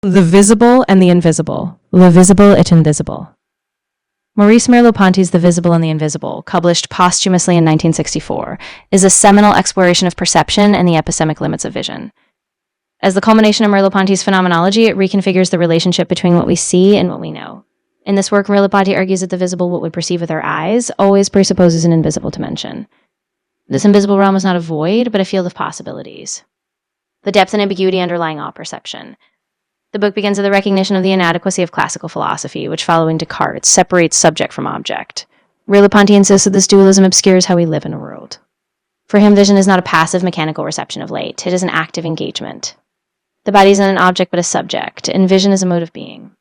The Visible and the Invisible, Le Visible et Invisible. Maurice Merleau-Ponty's The Visible and the Invisible, published posthumously in 1964, is a seminal exploration of perception and the epistemic limits of vision. As the culmination of Merleau-Ponty's phenomenology, it reconfigures the relationship between what we see and what we know. In this work, Merleau-Ponty argues that the visible, what we perceive with our eyes, always presupposes an invisible dimension. This invisible realm is not a void, but a field of possibilities. The depth and ambiguity underlying all perception. The book begins with a recognition of the inadequacy of classical philosophy, which, following Descartes, separates subject from object. Merleau-Ponty insists that this dualism obscures how we live in a world. For him, vision is not a passive mechanical reception of light. It is an active engagement. The body is not an object but a subject, and vision is a mode of being.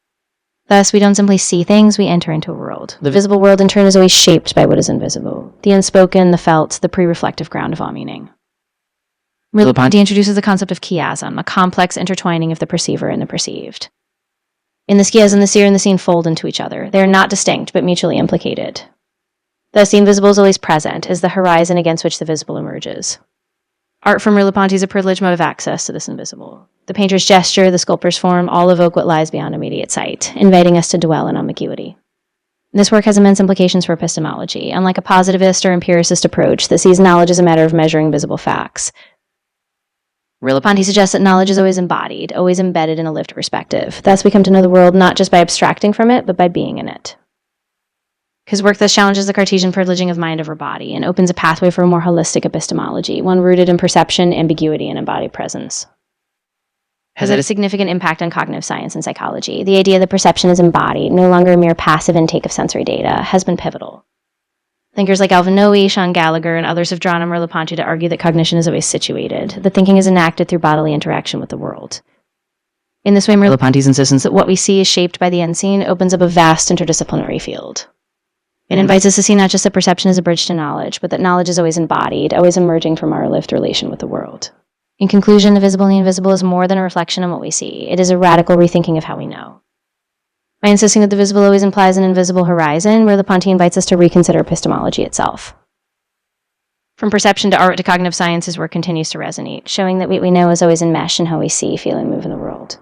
Thus, we don't simply see things, we enter into a world. The visible world, in turn, is always shaped by what is invisible, the unspoken, the felt, the pre-reflective ground of all meaning. Merleau-Ponty introduces the concept of chiasm, a complex intertwining of the perceiver and the perceived. In this chiasm, the seer and the seen fold into each other. They are not distinct, but mutually implicated. Thus, the invisible is always present, as the horizon against which the visible emerges. Art for Merleau-Ponty is a privileged mode of access to this invisible. The painter's gesture, the sculptor's form, all evoke what lies beyond immediate sight, inviting us to dwell in ambiguity. This work has immense implications for epistemology. Unlike a positivist or empiricist approach that sees knowledge as a matter of measuring visible facts, Merleau-Ponty suggests that knowledge is always embodied, always embedded in a lived perspective. Thus, we come to know the world not just by abstracting from it, but by being in it. His work thus challenges the Cartesian privileging of mind over body and opens a pathway for a more holistic epistemology, one rooted in perception, ambiguity, and embodied presence. Has had a significant impact on cognitive science and psychology. The idea that perception is embodied, no longer a mere passive intake of sensory data, has been pivotal. Thinkers like Alvin Noe, Sean Gallagher, and others have drawn on Merleau-Ponty to argue that cognition is always situated, that thinking is enacted through bodily interaction with the world. In this way, Merleau-Ponty's insistence that what we see is shaped by the unseen opens up a vast interdisciplinary field. It invites us to see not just that perception is a bridge to knowledge, but that knowledge is always embodied, always emerging from our lived relation with the world. In conclusion, the visible and the invisible is more than a reflection on what we see. It is a radical rethinking of how we know. By insisting that the visible always implies an invisible horizon, Merleau-Ponty invites us to reconsider epistemology itself. From perception to art to cognitive science, his work continues to resonate, showing that what we know is always enmeshed in how we see, feel, and move in the world.